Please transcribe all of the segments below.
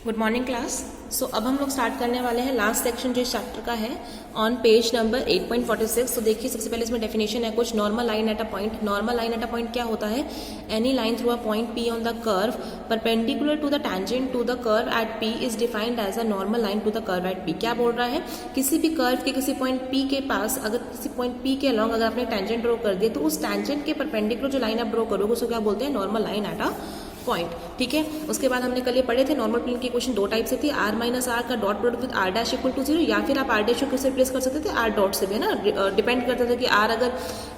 Good morning class. सो अब हम लोग स्टार्ट करने वाले हैं लास्ट सेक्शन जो इस चैप्टर का है ऑन पेज नंबर 8.46। तो देखिए सबसे पहले इसमें डेफिनेशन है कुछ। Normal line at a point. Normal line at a point क्या होता है? Any line through a point P on the curve perpendicular to the tangent to the curve at P is defined as a normal line to the curve at P. क्या बोल रहा है? किसी भी curve के किसी पॉइंट पी के पास अगर किसी पॉइंट पी के अलॉन्ग अगर आपने टैंजेंट ड्रॉ कर दिया तो उस टैंजेंट के परपेंडिकुलर जो लाइन आप ड्रॉ करोगे उसको क्या बोलते हैं? Normal line at a point. ठीक है, उसके बाद हमने कल ये पढ़े थे नॉर्मल प्लेन की इक्वेशन दो टाइप से थी, आर माइनस आर का dot product with R dash equal to 0, या फिर आप आर डैश को किससे रिप्लेस कर सकते थे? आर डॉट से भी, है ना। डिपेंड करता था कि आर अगर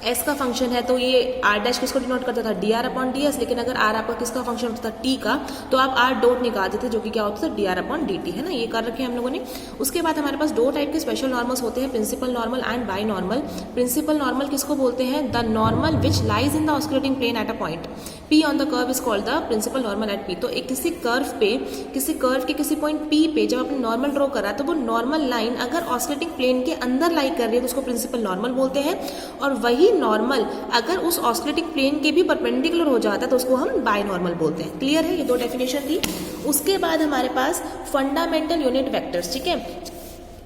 एस का फंक्शन है तो ये आर डैश किसको डिनोट करता था? D R upon D S. लेकिन अगर आर आपका किसका फंक्शन होता था? टी का, तो आप आर डॉट निकाल देते जो कि क्या होता था? D R upon D T, है ना। ये कर रखे हैं हम लोगों ने। उसके बाद हमारे पास दो टाइप के स्पेशल नॉर्मल्स होते हैं, principal normal and binormal. Principal normal किसको बोलते हैं? The normal which lies in the osculating plane at a point P on the curve is called the principal normal at P. तो एक किसी curve के किसी पॉइंट पी पे जब आपने नॉर्मल ड्रॉ करा तो वो नॉर्मल लाइन अगर ऑस्कुलेटिंग प्लेन के अंदर लाई कर रही है तो उसको प्रिंसिपल नॉर्मल बोलते हैं, और वही नॉर्मल अगर उस ऑस्कुलेटिंग प्लेन के भी परपेंडिकुलर हो जाता है तो उसको हम बाय नॉर्मल बोलते हैं। क्लियर है? ये दो डेफिनेशन थी। उसके बाद हमारे पास फंडामेंटल यूनिट वेक्टर्स, ठीक है,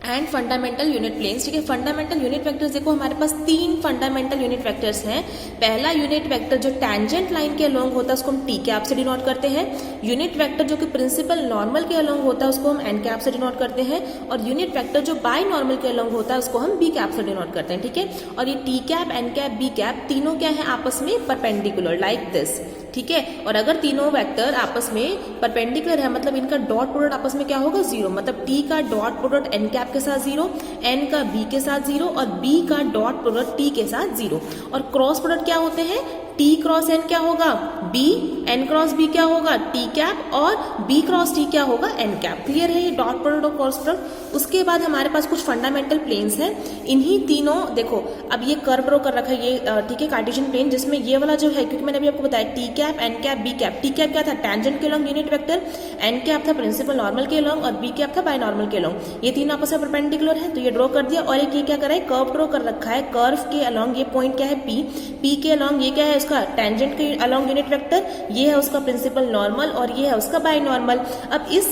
एंड फंडामेंटल यूनिट प्लेन्स। ठीक है, फंडामेंटल यूनिट वेक्टर्स देखो हमारे पास तीन फंडामेंटल यूनिट वेक्टर्स हैं। पहला यूनिट वेक्टर जो टैंजेंट लाइन के अलोंग होता है उसको हम टी कैप से डिनोट करते हैं। यूनिट वेक्टर जो कि प्रिंसिपल नॉर्मल के अलोंग होता है उसको हम एन कैप से डिनोट करते हैं, और यूनिट वेक्टर जो बाय नॉर्मल के अलोंग होता है उसको हम बी कैप से डिनोट करते हैं। ठीक है, और ये T cap, N cap, B cap तीनों क्या है? आपस में परपेंडिकुलर, लाइक दिस। ठीक है, और अगर तीनों वेक्टर आपस में परपेंडिकुलर है मतलब इनका डॉट प्रोडक्ट आपस में क्या होगा? जीरो। मतलब टी का डॉट प्रोडक्ट एन कैप के साथ जीरो, एन का बी के साथ जीरो, और बी का डॉट प्रोडक्ट टी के साथ जीरो। और क्रॉस प्रोडक्ट क्या होते हैं? टी क्रॉस एन क्या होगा? बी। एन क्रॉस बी क्या होगा? T cap. और बी क्रॉस टी क्या होगा? N cap. क्लियर है ये डॉट प्रोडक्ट और क्रॉस प्रोडक्ट। उसके बाद हमारे पास कुछ फंडामेंटल प्लेन्स हैं। इन्हीं तीनों देखो अब ये कर्व ड्रॉ कर रखा है ये, ठीक है, कार्टेशियन प्लेन, जिसमें ये वाला जो है, क्योंकि मैंने अभी आपको बताया T cap, N cap, B cap. T cap क्या था? टैंजेंट के along unit vector, N cap था प्रिंसिपल नॉर्मल के अलोंग, और बी कैप था बाय नॉर्मल के अलोंग। ये तीन आपस में परपेंडिकुलर है तो ये ड्रॉ कर दिया। और एक ये क्या करा है? कर्व ड्रॉ कर रखा है। कर्व के अलोंग ये पॉइंट क्या है? पी। पी के अलोंग ये क्या है? उसका टैंजेंट के अलोंग यूनिट वेक्टर, ये है उसका प्रिंसिपल नॉर्मल, और ये है उसका बाय नॉर्मल। अब इस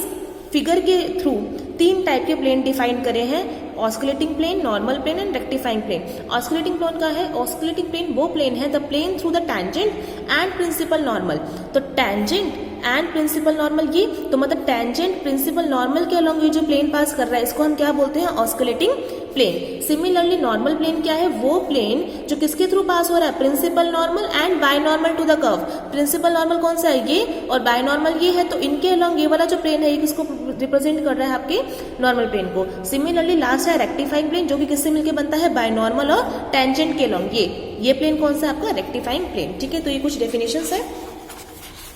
फिगर के थ्रू तीन टाइप के प्लेन डिफाइन करे हैं, osculating plane, normal plane and rectifying plane. Osculating plane का है, ऑस्कुलेटिंग प्लेन वो प्लेन है the plane through the tangent and principal normal. तो टैंजेंट एंड प्रिंसिपल नॉर्मल ये, तो मतलब टैंजेंट प्रिंसिपल नॉर्मल के अलॉन्ग ये जो प्लेन पास कर रहा है इसको हम क्या बोलते हैं? Osculating plane. Similarly normal plane क्या है? वो प्लेन जो किसके थ्रू पास हो रहा है? Principal normal and binormal to the curve. Principal normal कौन सा है? ये, और बाय नॉर्मल ये है, तो इनके अलॉन्ग ये वाला जो प्लेन है ये किसको रिप्रेजेंट कर रहा है? आपके नॉर्मल प्लेन को। सिमिलरली लास्ट है रेक्टिफाइंग प्लेन जो कि किससे मिलकर बनता है? बाय नॉर्मल और टेंजेंट के अलॉन्ग। ये प्लेन कौन सा है? आपका रेक्टिफाइंग प्लेन। ठीक है, तो ये कुछ डेफिनेशंस है।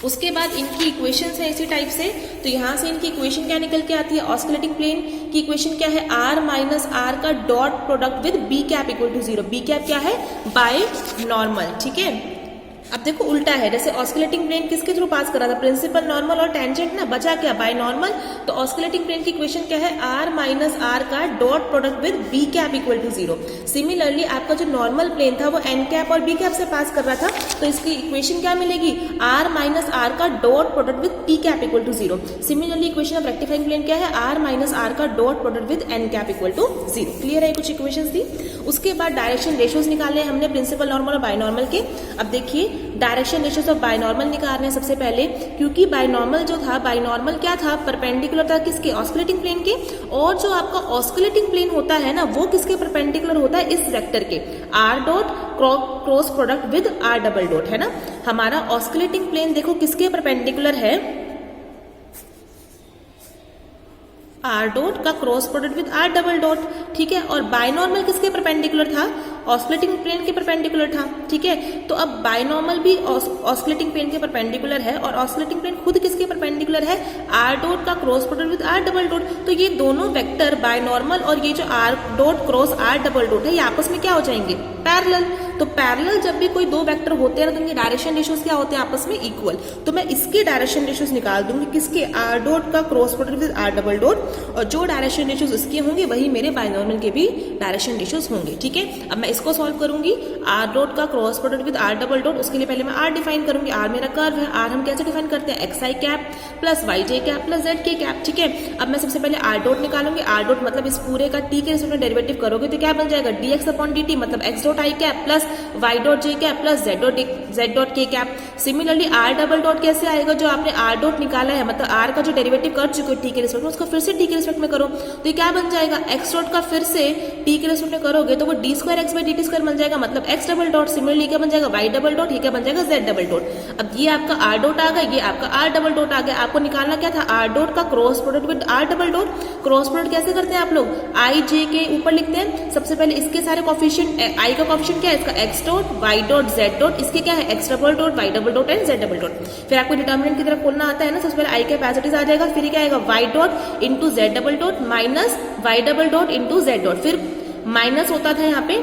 उसके बाद इनकी इक्वेशंस है इसी टाइप से। तो यहां से इनकी इक्वेशन क्या निकल के आती है? ऑस्कुलेटिंग प्लेन की इक्वेशन क्या है? आर माइनस आर का dot product with B cap equal to 0। B cap क्या है? Binormal. ठीक है, अब देखो उल्टा है, जैसे ऑस्कुलेटिंग प्लेन किसके थ्रू पास कर रहा था? प्रिंसिपल नॉर्मल और टेंजेंट ना, बचा क्या? By normal. तो ऑस्कुलेटिंग प्लेन की इक्वेशन क्या है? आर माइनस आर का dot product with B cap equal to 0। Similarly आपका जो नॉर्मल प्लेन था वो एन कैप और बी कैप से पास कर रहा था, तो इसकी इक्वेशन क्या मिलेगी? आर माइनस आर का dot product with P cap equal to 0। Similarly equation of rectifying plane क्या है? आर माइनस आर का dot product with N cap equal to 0। Clear है? कुछ इक्वेशन थी। उसके बाद डायरेक्शन रेशियोज निकाले हमने प्रिंसिपल नॉर्मल और बाय नॉर्मल के। अब देखिए डायरेक्शन रेशियोज ऑफ बायनॉर्मल निकाल रहे हैं सबसे पहले, क्योंकि बायनॉर्मल जो था, बायनॉर्मल क्या था? परपेंडिकुलर था किसके? ऑस्कुलेटिंग प्लेन के। और जो आपका ऑस्कुलेटिंग प्लेन होता है ना वो किसके परपेंडिकुलर होता है? इस वेक्टर के, R dot cross product with R double dot, है ना। हमारा ऑस्कुलेटिंग प्लेन देखो किसके परपेंडिकुलर है? आर डॉट का cross product with R double dot. ठीक है, और बायनॉर्मल किसके परपेंडिकुलर था? ऑस्कुलेटिंग प्लेन के परपेंडिकुलर था। ठीक है, तो अब बायनॉर्मल भी ऑस्कुलेटिंग प्लेन के परपेंडिकुलर है, और ऑस्कुलेटिंग प्लेन खुद किसके परपेंडिकुलर है? आर डॉट का cross product with R double dot. तो ये दोनों वेक्टर बायनॉर्मल और ये जो R dot cross R double dot है ये आपस में क्या हो जाएंगे? पैरेलल। तो पैरेलल जब भी कोई दो वेक्टर होते हैं ना तो उनके डायरेक्शन रेशियोज क्या होते हैं आपस में इक्वल। तो मैं इसके डायरेक्शन रेशियोज निकाल दूंगी किसके, आर डॉट का cross product with R double dot, और जो डायरेक्शन रेशियोज इसके होंगे वही मेरे बाइनॉर्मल के भी डायरेक्शन रेशियोज होंगे। ठीक है, अब मैं इसको सॉल्व करूंगी, आर डॉट का cross product with R double dot, उसके लिए पहले मैं आर डिफाइन करूंगी। आर मेरा कर्व है, आर हम कैसे डिफाइन करते हैं, X I cap plus Y J cap plus Z K cap. ठीक है, अब मैं सबसे पहले आर डॉट निकालूंगी। आर डॉट मतलब इस पूरे का टी के रिस्पेक्ट में डेरिवेटिव करोगे तो क्या बन जाएगा, D X upon D T, मतलब X dot I cap plus Y dot J cap plus Z dot K cap. Similarly R double dot कैसे आएगा, जो आपने आर डॉट निकाला है मतलब आर का जो डेरिवेटिव कर चुके हो टी के रिस्पेक्ट में, उसको फिर से टी के रिस्पेक्ट में करो तो ये क्या बन जाएगा, एक्स डॉट का फिर से टी के रिस्पेक्ट में करोगे तो वो D square x by D T square बन जाएगा, मतलब एक्स डबल डॉट। सिमिलरली क्या बन जाएगा, वाई डबल डॉट, ये क्या बन जाएगा, जेड डबल डॉट। अब ये आपका आर डॉट आ गया, ये आपका आर डबल डॉट आ गया। आपको निकालना क्या था, आर डॉट का cross product with R double dot. Cross product कैसे करते हैं आप लोग, आई जे के ऊपर लिखते हैं। सबसे पहले इसके सारे कोफिशिएंट, आई का कोफिशिएंट क्या है इसका, X dot Y dot Z dot, इसके क्या है X double dot Y double dot and Z double dot. फिर आपको डिटर्मिनेंट की तरफ खोलना आता है ना, सबसे पहले आई कैपेसिटीज आ जाएगा, फिर क्या आएगा Y dot into Z double dot minus Y double dot into Z dot, फिर माइनस होता था यहाँ पे।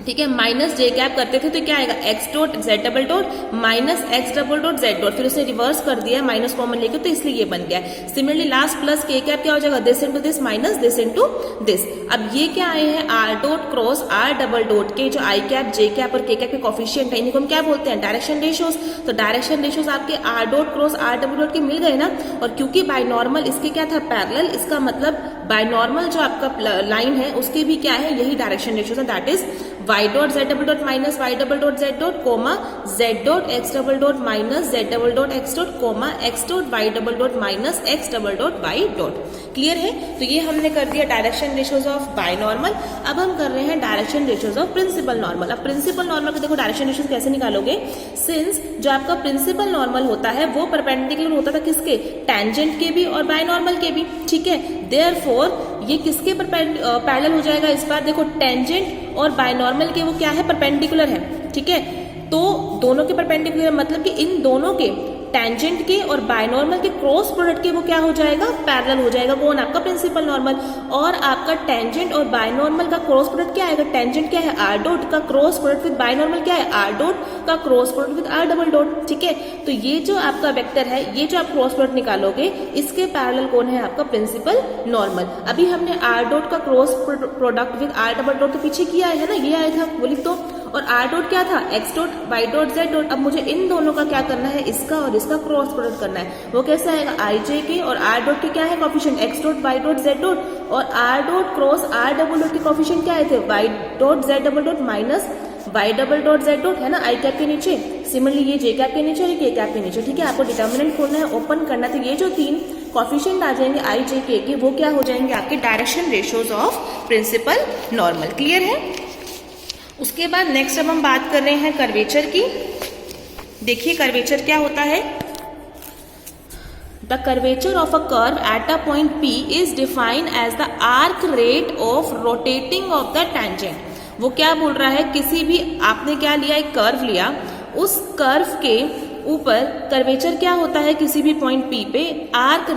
ठीक है, माइनस जे कैप करते थे तो क्या आएगा, x dot Z double dot minus X double dot Z dot, फिर उसे रिवर्स कर दिया माइनस कॉमन लेके तो इसलिए ये बन गया। Similarly last plus K cap क्या हो जाएगा, this into this minus this into this. अब ये क्या आए हैं, R dot cross R double dot के जो आई कैप जे कैप और के कैप के कोफिशिएंट है, इनको हम क्या बोलते हैं, डायरेक्शन रेशियोज। तो डायरेक्शन रेशियोज आपके R dot cross R double dot के मिल गए ना, और क्योंकि बाइनॉर्मल इसके क्या था, पैरेलल, इसका मतलब बाइनॉर्मल जो आपका लाइन है उसके भी क्या है, यही डायरेक्शन रेशियोज है, that is Y dot Z double dot minus Y double dot Z dot comma Z dot X double dot minus Z double dot X dot comma X dot Y double dot minus X double dot Y dot. Clear है, तो ये हमने कर दिया direction ratios of बाइनॉर्मल। अब हम कर रहे हैं direction ratios of principal normal. अब प्रिंसिपल नॉर्मल के देखो डायरेक्शन रेशियोज कैसे निकालोगे, सिंस जो आपका प्रिंसिपल नॉर्मल होता है वो परपेंडिकुलर होता था किसके, टेंजेंट के भी और बाइनॉर्मल के भी। ठीक है, देयरफॉर ये किसके पैरेलल हो जाएगा, इस बार देखो टेंजेंट और बाइनॉर्मल के वो क्या है, परपेंडिकुलर है। ठीक है, तो दोनों के परपेंडिकुलर मतलब कि इन दोनों के टेंजेंट के और बाइनॉर्मल के क्रॉस प्रोडक्ट के वो क्या हो जाएगा, पैरेलल हो जाएगा। कौन, आपका प्रिंसिपल नॉर्मल। और आपका टेंजेंट और बाइनॉर्मल का क्रॉस प्रोडक्ट क्या आएगा, टेंजेंट क्या है, आर डॉट का क्रॉस प्रोडक्ट विद बाइनॉर्मल क्या है, आर डॉट का cross product with R double dot. ठीक है, तो ये जो आपका वेक्टर है, ये जो आप क्रॉस प्रोडक्ट निकालोगे इसके पैरेलल कौन है, आपका प्रिंसिपल नॉर्मल। अभी हमने आर डॉट का cross product with R double dot तो पीछे किया है ना, ये आया था, वो लिख दो। और आर डॉट क्या था, X dot Y dot Z dot. अब मुझे इन दोनों का क्या करना है, इसका और इसका क्रॉस प्रोडक्ट करना है। वो कैसे आएगा, आई जे के और आर डॉट के क्या है coefficient, X dot Y dot Z dot, और R dot cross R double dot के कोफिशिएंट क्या आए थे, Y dot Z double dot minus Y double dot Z dot, है ना, आई कैप के नीचे। सिमिलरली ये जे कैप के नीचे और ये के कैप के नीचे। ठीक है, आपको डिटर्मिनेंट खोलना है, ओपन करना है, तो ये जो तीन कोफिशिएंट आ जाएंगे आई जे के वो क्या हो जाएंगे, आपके direction ratios of principal normal. Clear है। उसके बाद नेक्स्ट अब हम बात कर रहे हैं कर्वेचर की। देखिए कर्वेचर क्या होता है, the curvature of a curve at a point P is defined as the arc rate of rotating of the tangent. वो क्या बोल रहा है, किसी भी आपने क्या लिया, एक कर्व लिया, उस कर्व के ऊपर कर्वेचर क्या होता है, किसी भी पॉइंट P पे arc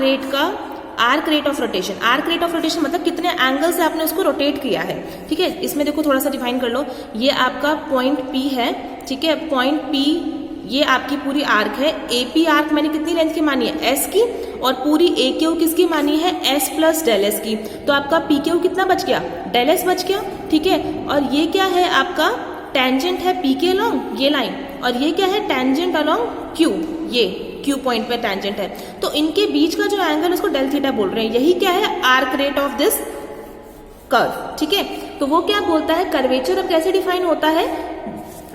rate of rotation. Arc rate of rotation मतलब कितने एंगल से आपने उसको रोटेट किया है। ठीक है, इसमें देखो थोड़ा सा डिफाइन कर लो, ये आपका पॉइंट P है। ठीक है, पॉइंट P ये आपकी पूरी आर्क है। AP आर्क मैंने कितनी लेंथ की मानी है, S की, और पूरी AQ किसकी मानी है, S प्लस डेल S की। तो आपका PQ कितना बच गया, डेल S बच गया। ठीक है, और ये क्या है, आपका टेंजेंट है P के अलोंग ये लाइन, और ये क्या है, टेंजेंट अलोंग Q, ये Q पॉइंट पे टेंजेंट है। तो इनके बीच का जो एंगल उसको डेल थीटा बोल रहे हैं, यही क्या है, arc rate of this curve. ठीक है, तो वो क्या बोलता है, कर्वेचर अब कैसे डिफाइन होता है,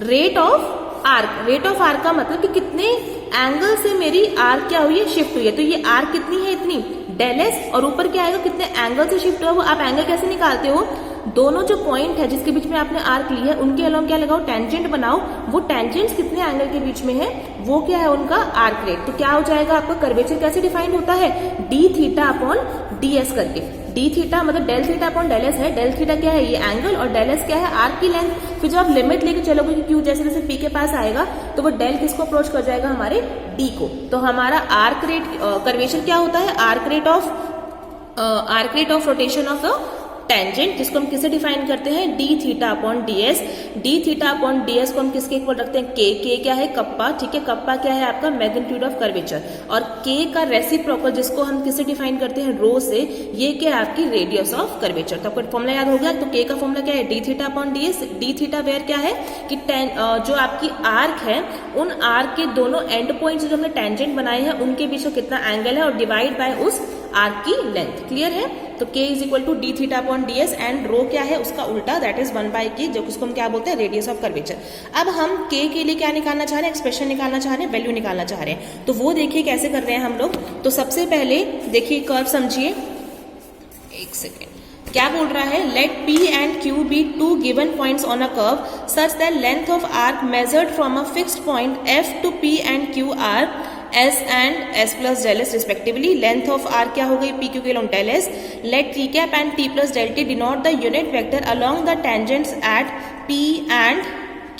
rate of arc. Rate of arc का मतलब कि कितने एंगल से मेरी आर्क क्या हुई है, शिफ्ट हुई है। तो ये आर्क कितनी है, इतनी, डेल S, और ऊपर क्या आएगा, कितने एंगल से शिफ्ट हुआ। वो आप एंगल कैसे निकालते हो, दोनों जो पॉइंट है जिसके बीच में आपने आर्क ली है उनके अलोंग क्या लगाओ, टेंजेंट बनाओ। वो टेंजेंट्स कितने एंगल के बीच में है, वो क्या है, उनका आर्क रेट। तो क्या हो जाएगा आपका कर्वेचर कैसे डिफाइन होता है, D theta upon D S करके। डी थीटा मतलब del theta upon del S है। डेल थीटा क्या है, ये एंगल, और डेल एस क्या है, आर्क की लेंथ। फिर जब आप लिमिट लेके चलोगे कि क्यू जैसे जैसे पी के पास आएगा तो वो डेल किसको अप्रोच कर जाएगा, हमारे डी को। तो हमारा आर्क रेट कर्वेचर क्या होता है, arc rate of rotation of the tangent, जिसको हम किससे डिफाइन करते हैं, D theta upon D S. D theta upon D S को हम किसके इक्वल रखते हैं, के क्या है, कप्पा, ठीक है, कप्पा क्या है आपका, मैग्नीट्यूड ऑफ कर्वेचर, और के का रेसिप्रोकल जिसको हम किससे डिफाइन करते हैं, रो से, ये क्या है आपकी रेडियस ऑफ कर्वेचर। तो आपको फॉर्मूला याद हो गया, तो के का फॉर्मूला क्या है, D theta upon D S. D theta where क्या है कि जो आपकी आर्क है, उन आर्क के दोनों एंड पॉइंट्स जो हमने टेंजेंट बनाए हैं उनके बीच में कितना एंगल है, और डिवाइड बाय उस आर्क की लेंथ। क्लियर है, तो k is equal to D theta upon D S, and rho क्या है उसका उल्टा, दैट इज 1/k, जो उसको हम क्या बोलते हैं, रेडियस ऑफ कर्वेचर। अब हम k के लिए क्या निकालना चाह रहे हैं, एक्सप्रेशन निकालना चाह रहे हैं, वैल्यू निकालना चाह रहे हैं। तो वो देखिए कैसे कर रहे हैं हम लोग। तो सबसे पहले देखिए कर्व समझिए, एक सेकेंड, क्या बोल रहा है, let P and Q be two given points on a curve such that length of arc measured from a fixed point F to P and Q are S and S plus del S respectively. Length of R क्या हो गई, PQ के along del S. Let T cap and T plus del T denote the unit vector along the tangents at P and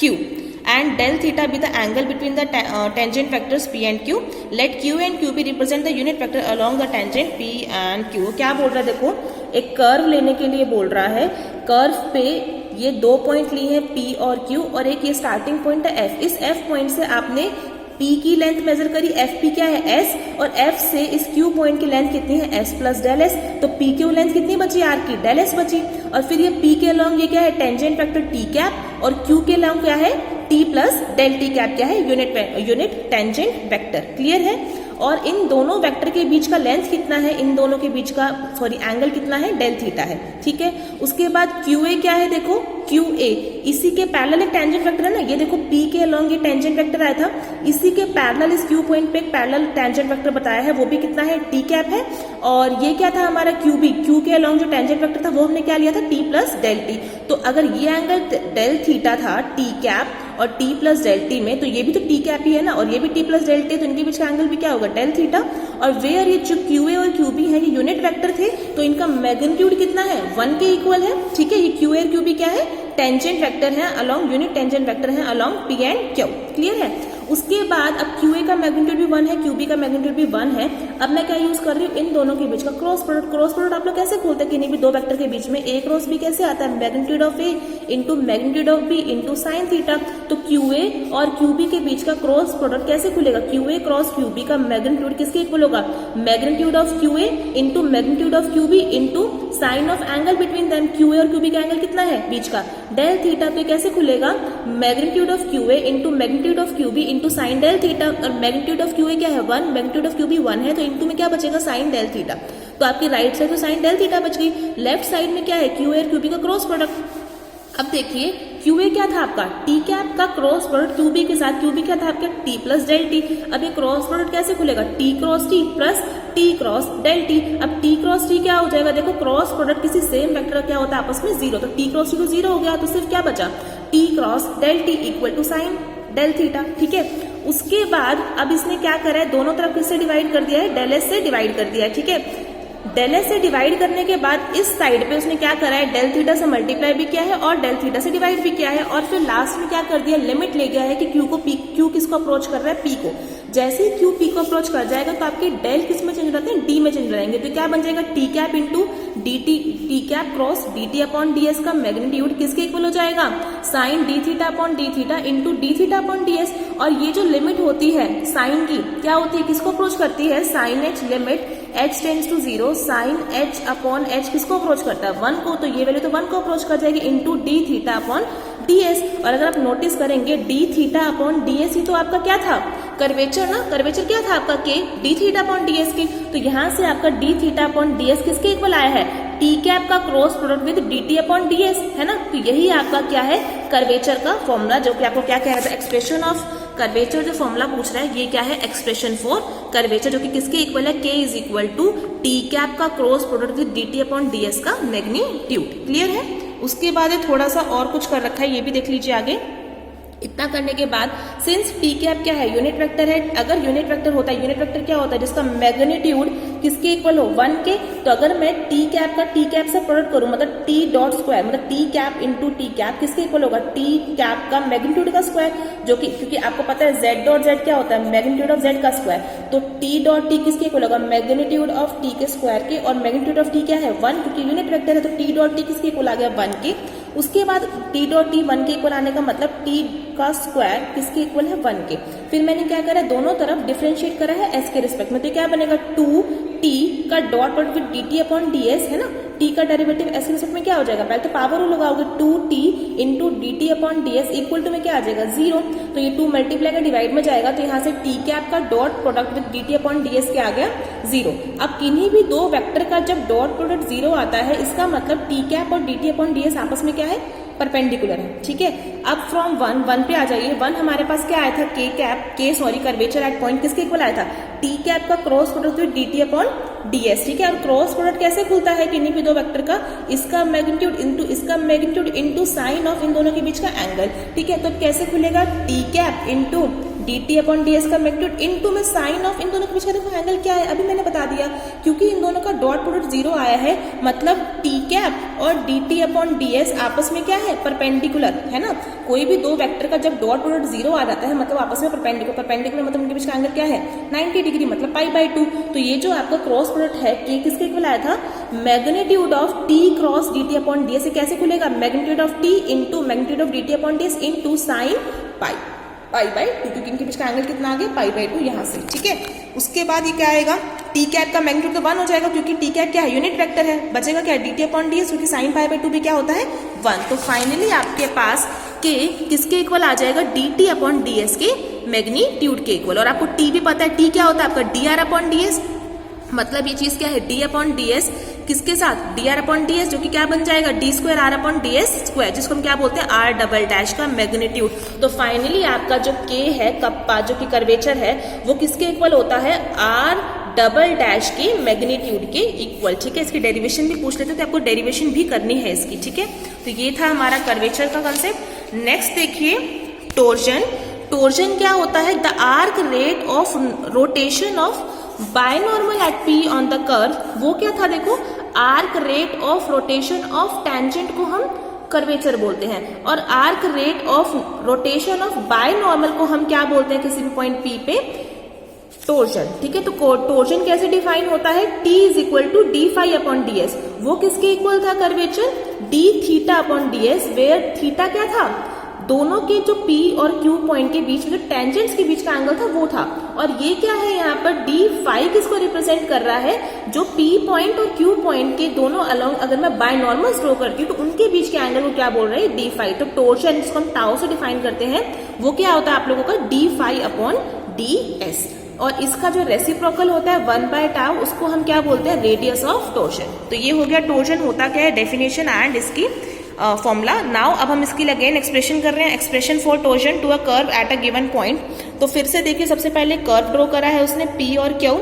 Q. And del theta be the angle between the tangent vectors P and Q. Let Q and Q be represent the unit vector along the tangent P and Q. क्या बोल रहा है, देखो एक curve लेने के लिए बोल रहा है, कर्व पे ये दो पॉइंट लिए हैं P और Q, और एक ये स्टार्टिंग पॉइंट है F। इस F पॉइंट से आपने P की लेंथ मेजर करी, FP क्या है S, और F से इस Q पॉइंट की लेंथ कितनी है, S प्लस डेल S। तो P की लेंथ कितनी बची, R की, डेल S बची, और फिर ये P के अलॉन्ग ये क्या है, टेंजेंट वेक्टर T कैप, और Q के अलॉन्ग क्या है, T plus del T cap क्या है, यूनिट टेंजेंट वेक्टर। क्लियर है, और इन दोनों वेक्टर के बीच का लेंथ कितना है, इन दोनों के बीच का एंगल कितना है, डेल थीटा है, ठीक है। उसके बाद QA क्या है, देखो QA इसी के पैरेलल एक टेंजेंट वेक्टर है ना, ये देखो P के अलॉन्ग ये टेंजेंट वेक्टर आया था, इसी के पैरेलल इस Q पॉइंट पे एक पैरेलल टेंजेंट वेक्टर बताया है, वो भी कितना है, T कैप है। और ये क्या था हमारा QB, Q के अलॉन्ग जो टेंजेंट वेक्टर था वो हमने क्या लिया था, T प्लस डेल T। तो अगर ये एंगल डेल थीटा था T कैप और T प्लस डेल T में, तो ये भी तो T कैप ही है ना, और ये भी T प्लस डेल T, तो इनके बीच का एंगल भी क्या होगा, डेल थीटा। और वेयर ये जो QA और QB है ये यूनिट वेक्टर थे, तो इनका मैग्नीट्यूड कितना है, 1 के इक्वल है, ठीक है। ये QA और QB क्या है, टेंजेंट वेक्टर है अलॉन्ग, यूनिट टेंजेंट वेक्टर है along P and Q। Clear है, उसके बाद अब QA का मैग्नीट्यूड भी 1 है, QB का मैग्नीट्यूड भी 1 है। अब मैं क्या यूज कर रही हूँ, इन दोनों के बीच का क्रॉस प्रोडक्ट। क्रॉस प्रोडक्ट आप लोग कैसे खोलते हैं, किन्हीं भी दो वेक्टर के बीच में A क्रॉस B कैसे आता है, magnitude of A into magnitude of B into sine theta. तो QA और QB के बीच का क्रॉस प्रोडक्ट कैसे खुलेगा, QA क्रॉस QB का मैग्नीट्यूड किसके इक्वल होगा, magnitude of QA into magnitude of QB into sine of angle between them. QA और QB का एंगल कितना है बीच का, डेल थीटा। पे कैसे खुलेगा, magnitude of QA into magnitude of QB into sine del theta, और मैग्नीट्यूड ऑफ QA क्या है 1, मैग्नीट्यूड ऑफ QB 1 है, तो इंटू में क्या बचेगा, साइन डेल थीटा। तो आपकी राइट साइड तो साइन डेल थीटा बच गई, लेफ्ट साइड में क्या है, QA और QB का क्रॉस प्रोडक्ट। अब देखिए QA क्या था आपका, T कैप का क्रॉस प्रोडक्ट QB के साथ, QB क्या था आपका, T प्लस डेल T। अब ये क्रॉस प्रोडक्ट कैसे खुलेगा, T cross T plus T cross del T। अब T क्रॉस T क्या हो जाएगा, देखो क्रॉस प्रोडक्ट किसी सेम वेक्टर का क्या होता है आपस में 0, तो T क्रॉस T तो 0 हो गया, तो सिर्फ क्या बचा, T cross del T equal to sine del theta, ठीक है। उसके बाद अब इसने क्या करा है, दोनों तरफ किससे डिवाइड कर दिया है, डेल S से डिवाइड कर दिया है, ठीक है। डेल S से डिवाइड करने के बाद इस साइड पे उसने क्या करा है, डेल थीटा से मल्टीप्लाई भी किया है और डेल थीटा से डिवाइड भी किया है, और फिर लास्ट में क्या कर दिया, लिमिट ले गया है कि Q किसको अप्रोच कर रहा है, P को। जैसे ही Q P को अप्रोच कर जाएगा तो आपके डेल किस में चेंज रहते हैं, D में चेंज रहेंगे। तो क्या बन जाएगा, T cap into T cap cross DT upon DS का मैग्नीट्यूड किसके इक्वल हो जाएगा, sine D theta upon D theta into D theta upon DS। और ये जो लिमिट होती है साइन की क्या होती है, किसको अप्रोच करती है, sine H limit H tends to 0, sine H upon H किसको अप्रोच करता है, 1 को, तो ये वैल्यू तो 1 को अप्रोच कर जाएगी into D theta upon DS। और अगर आप नोटिस करेंगे D थीटा अपॉन DS ही तो आपका क्या था, कर्वेचर ना, कर्वेचर क्या था आपका K, D theta upon DS के। तो यहाँ से आपका D थीटा अपॉन DS किसके इक्वल आया है, T कैप का cross product with DT upon DS, है ना। तो यही आपका क्या है, कर्वेचर का फॉर्मूला, जो कि आपको क्या कह रहा था, एक्सप्रेशन ऑफ कर्वेचर जो फॉर्मूला पूछ रहा है, ये क्या है, एक्सप्रेशन फॉर कर्वेचर, जो कि किसके इक्वल है, K is equal to T cap का cross product with DT upon DS का मैग्नीट्यूड। क्लियर है। उसके बाद थोड़ा सा और कुछ कर रखा है, ये भी देख लीजिए आगे। इतना करने के बाद सिंस टी कैप क्या है, यूनिट वेक्टर है, अगर यूनिट वेक्टर होता है, यूनिट वेक्टर क्या होता है जिसका मैग्नीट्यूड किसके इक्वल हो, 1 के, तो अगर मैं टी कैप का टी कैप से प्रोडक्ट करूं, मतलब टी डॉट स्क्वायर, मतलब T cap into T cap किसके इक्वल होगा, टी कैप का मैग्नीट्यूड का स्क्वायर, जो कि क्योंकि आपको पता है जेड डॉट जेड क्या होता है, मैग्नीट्यूड ऑफ जेड का स्क्वायर, तो टी डॉट टी किसके इक्वल होगा, मैग्नीट्यूड ऑफ टी के स्क्वायर के, और मैग्नीट्यूड ऑफ टी क्या है 1, क्योंकि यूनिट वेक्टर है तो टी डॉट टी किसके इक्वल आ गया 1 के। उसके बाद टी डॉट टी 1 के इक्वल आने का मतलब टी का स्क्वायर किसके इक्वल है 1 के। फिर मैंने क्या करा, दोनों तरफ डिफरेंशिएट करा है एस के रिस्पेक्ट में, तो क्या बनेगा 2 टी का dot product with D T upon D S है ना, टी का डेरिवेटिव एस के रिस्पेक्ट में क्या हो जाएगा, पहले तो पावर रूल लगाओगे 2t into D T upon D S equal to में क्या आ जाएगा 0, तो ये 2 मल्टीप्लाई का डिवाइड में जाएगा, तो यहाँ से टी कैप का dot product with D T upon D S क्या आ गया 0। अब किन्हीं भी दो वेक्टर का जब डॉट प्रोडक्ट 0 आता है, इसका मतलब टी कैप और D T upon D S आपस में क्या है, परपेंडिकुलर है, ठीक है। अब फ्रॉम 1 पे आ जाइए, 1 हमारे पास क्या आया था, कर्वेचर एट पॉइंट किसके इक्वल आया था, टी कैप का cross product with D T upon D S, ठीक है। और क्रॉस प्रोडक्ट कैसे खुलता है किन्हीं भी दो वेक्टर का, इसका मैग्नीट्यूड इंटू साइन ऑफ इन दोनों के बीच का एंगल, ठीक है। तो कैसे खुलेगा, T cap into D T upon D S का मैग्नीट्यूड इंटू में साइन ऑफ इन दोनों के बीच का, देखो एंगल क्या है अभी मैंने बता दिया, क्योंकि इन दोनों का डॉट प्रोडक्ट 0 आया है, मतलब टी कैप और D T upon D S आपस में क्या है, परपेंडिकुलर है ना। कोई भी दो वेक्टर का जब डॉट प्रोडक्ट 0 आ जाता है मतलब आपस में परपेंडिकुलर मतलब उनके बीच का एंगल क्या है 90 डिग्री, मतलब π/2। तो ये जो आपका क्रॉस प्रोडक्ट है के किसके इक्वल आया था, magnitude of T cross D T upon D S से कैसे खुलेगा, magnitude of T into magnitude of D T upon D S into sine π/2, क्योंकि इनके बीच का एंगल कितना आ गया π/2 यहाँ से, ठीक है। उसके बाद ये क्या आएगा, टी कैप का मैग्नीट्यूड तो 1 हो जाएगा, क्योंकि टी कैप क्या है, यूनिट वेक्टर है, बचेगा क्या, D T upon D S, क्योंकि साइन π/2 भी क्या होता है 1। तो फाइनली आपके पास के किसके इक्वल आ जाएगा, D T upon D S के मैग्नीट्यूड के इक्वल। और आपको टी भी पता है, टी क्या होता है आपका D R upon D S, मतलब ये चीज क्या है डी अपॉन डी एस किसके साथ, D R upon D S, जो कि क्या बन जाएगा D square R upon D S square, जिसको हम क्या बोलते हैं आर डबल डैश का मैग्नीट्यूड। तो फाइनली आपका जो के है कप्पा जो कि कर्वेचर है वो किसके इक्वल होता है, आर डबल डैश के मैग्नीट्यूड के इक्वल, ठीक है। इसकी डेरिवेशन भी पूछ लेते तो आपको डेरिवेशन भी करनी है इसकी, ठीक है। तो ये था हमारा कर्वेचर का कंसेप्ट। नेक्स्ट देखिए टोर्जन। टोर्जन क्या होता है, the arc rate of rotation of binormal at P on the curve, वो क्या था देखो, arc rate of rotation of tangent को हम कर्वेचर बोलते हैं, और arc rate of rotation of binormal को हम क्या बोलते हैं किसी भी पॉइंट पी पे, टोर्जन, ठीक है। तो टोर्जन कैसे डिफाइन होता है, t is equal to D phi upon D S, वो किसके इक्वल था curvature, D theta upon D S, where theta क्या था, दोनों के जो P और Q पॉइंट के बीच में जो टेंजेंट्स के बीच का एंगल था वो था। और ये क्या है यहाँ पर डी फाई किसको रिप्रेजेंट कर रहा है, जो P पॉइंट और Q पॉइंट के दोनों अलोंग अगर मैं बायनॉर्मल ड्रॉ करती हूँ तो उनके बीच के एंगल को क्या बोल रहे हैं, डी फाई। तो टोर्शन जिसको हम टाउ से डिफाइन करते हैं वो क्या होता है आप लोगों का D phi upon D S, और इसका जो रेसिप्रोकल होता है 1/टाउ उसको हम क्या बोलते हैं, रेडियस ऑफ टोर्शन। तो ये हो गया टोर्शन होता क्या है, डेफिनेशन एंड इसकी फॉर्मूला। नाउ अब हम इसकी अगेन एक्सप्रेशन कर रहे हैं, expression for torsion to a curve at a given point. तो फिर से देखिए सबसे पहले कर्व ड्रॉ करा है उसने P और Q,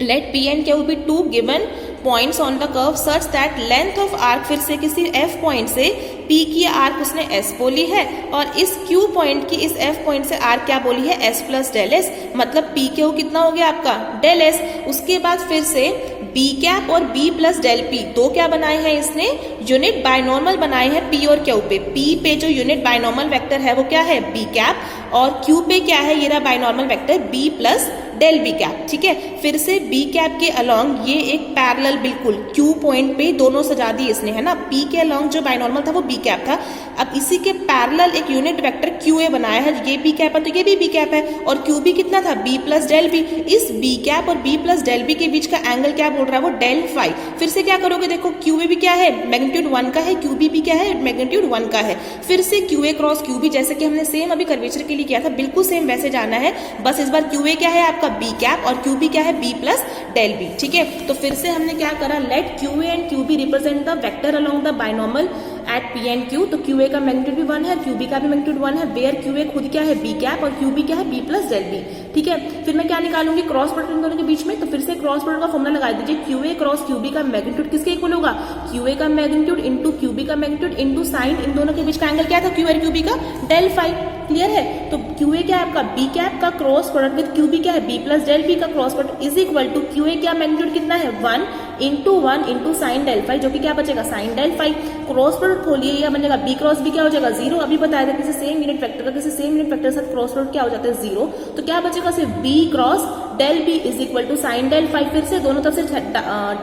let P and Q be two given points on the curve such that length of arc, फिर से किसी F पॉइंट से P की आर्क उसने S बोली है और इस Q पॉइंट की इस F पॉइंट से आर्क क्या बोली है, S प्लस डेल एस, मतलब P Q कितना हो गया आपका डेल एस। उसके बाद फिर से B कैप और B प्लस डेल P दो क्या बनाए हैं इसने, यूनिट बायनॉर्मल बनाए हैं P और Q पे। P पे जो यूनिट बायनॉर्मल वेक्टर है वो क्या है B कैप, और Q पे क्या है ये रहा binormal vector B plus del B cap, ठीक है। फिर से बी कैप के अलोंग ये एक पैरेलल बिल्कुल Q पॉइंट पे दोनों सजा दी इसने, है ना। P के अलोंग जो बायनॉर्मल था वो बी कैप था, अब इसी के पैरेलल एक यूनिट वेक्टर QA बनाया है, ये बी कैप है तो ये भी बी कैप है, और QB कितना था B प्लस डेल बी। इस बी कैप और B प्लस डेल बी के बीच का एंगल क्या बोल रहा है वो डेल फाई। फिर से क्या करोगे, देखो QA भी क्या है मैग्नीट्यूड 1 का है, QB भी क्या है मैग्नीट्यूड 1 का है। फिर से QA क्रॉस QB जैसे कि हमने सेम अभी कर्वेचर के लिए किया था बिल्कुल सेम वैसे जाना है, बस इस बार QA क्या है आपका B कैप और QB क्या है B प्लस डेल बी, ठीक है। तो फिर से हमने क्या करा, let QA and QB represent the vector along the binormal at P and Q। तो QA का मैग्नीट्यूड भी 1 है, QB का भी मैग्नीट्यूड 1 है, वेयर QA खुद क्या है B कैप और QB क्या है B प्लस डेल बी, ठीक है। फिर मैं क्या निकालूंगी, क्रॉस प्रोडक्ट इन दोनों के बीच में, तो फिर से क्रॉस प्रोडक्ट का फॉर्मूला लगा दीजिए, QA क्रॉस QB का मैग्नीट्यूड किसके इक्वल होगा, QA का मैग्नीट्यूड इंटू QB का मैग्नीट्यूड इंटू साइन इन दोनों के बीच का एंगल क्या था Q और QB का डेल फाई, क्लियर है। तो क्यू ए क्या है आपका, बी कैप का cross product with Q B क्या है, बी प्लस डेल बी का cross product is equal to Q A क्या मैग्नीट्यूड कितना है 1 इंटू साइन डेल फाई, जो कि क्या बचेगा sine del phi. Cross product खोलिए, यह बनेगा बी क्रॉस बी क्या हो जाएगा 0। अभी बताया था किसी सेम यूनिट वेक्टर का किसी सेम यूनिट वेक्टर के साथ क्रॉस प्रोडक्ट क्या हो जाता है 0। तो क्या बचेगा सिर्फ B cross del B is equal to sine del phi. फिर से दोनों तरफ से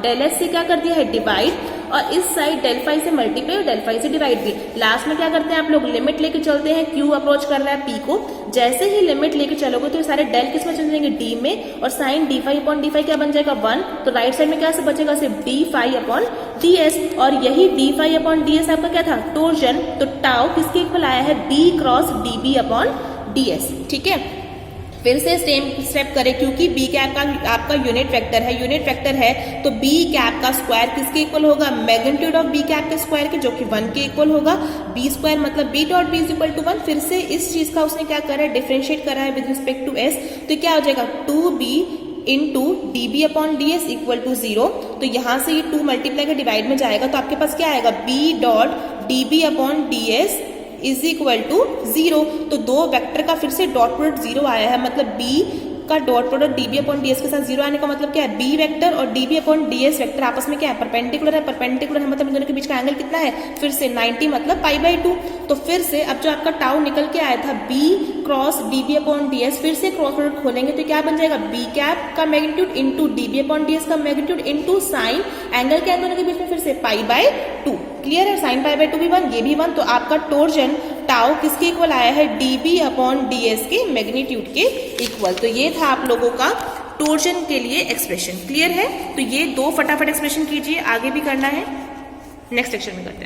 डेल एस से क्या कर दिया है डिवाइड, और इस साइड डेल फाई से मल्टीप्लाई और डेल फाई से डिवाइड भी। लास्ट में क्या करते हैं आप लोग, लिमिट लेके चलते हैं, क्यू अप्रोच कर रहा है पी को। जैसे ही लिमिट लेके चलोगे तो ये सारे डेल किस में चले जाएंगे डी में, और sine D phi upon D phi क्या बन जाएगा 1। तो राइट साइड में क्या से बचेगा सिर्फ D phi upon D S, और यही D phi upon D S आपका क्या था टोर्जन। तो टाउ किसके इक्वल आया है B cross D B upon D S. ठीक है, फिर से सेम स्टेप करें, क्योंकि बी कैप का आपका यूनिट वेक्टर है तो बी कैप का स्क्वायर किसके इक्वल होगा, मैग्नीट्यूड ऑफ बी कैप के स्क्वायर के, जो कि 1 के इक्वल होगा। बी स्क्वायर मतलब B dot B is equal to 1। फिर से इस चीज का उसने क्या करा है, डिफरेंशिएट करा है विद रिस्पेक्ट टू एस। तो क्या हो जाएगा 2b into D B upon D S equal to 0। तो यहां से ये 2 मल्टीप्लाई का डिवाइड में जाएगा, तो आपके पास क्या आएगा B dot D B upon D S is equal to 0। तो दो वेक्टर का फिर से डॉट प्रोडक्ट 0 आया है, मतलब बी का dot product dB upon DS के साथ 0 आने का मतलब क्या है, बी वेक्टर और डीबी अपॉन डीएस वेक्टर आपस में क्या है परपेंडिकुलर है मतलब इन दोनों के बीच का एंगल कितना है, फिर से 90 मतलब π/2। तो फिर से अब जो आपका टाउ निकल के आया था B cross D B upon D S, फिर से क्रॉस प्रोडक्ट खोलेंगे तो क्या बन जाएगा, बी कैप का magnitude into D B upon D S का मैग्नीट्यूड इंटू साइन एंगल के दोनों के बीच में फिर से π/2। क्लियर है, साइन π/2 भी 1 ये भी 1। तो आपका टोर्जन टाउ किसके इक्वल आया है, डीबी अपॉन डीएस के मैग्नीट्यूड के इक्वल। तो ये था आप लोगों का टोर्जन के लिए एक्सप्रेशन। क्लियर है, तो ये 2 फटाफट एक्सप्रेशन कीजिए, आगे भी करना है, नेक्स्ट सेक्शन में करते हैं।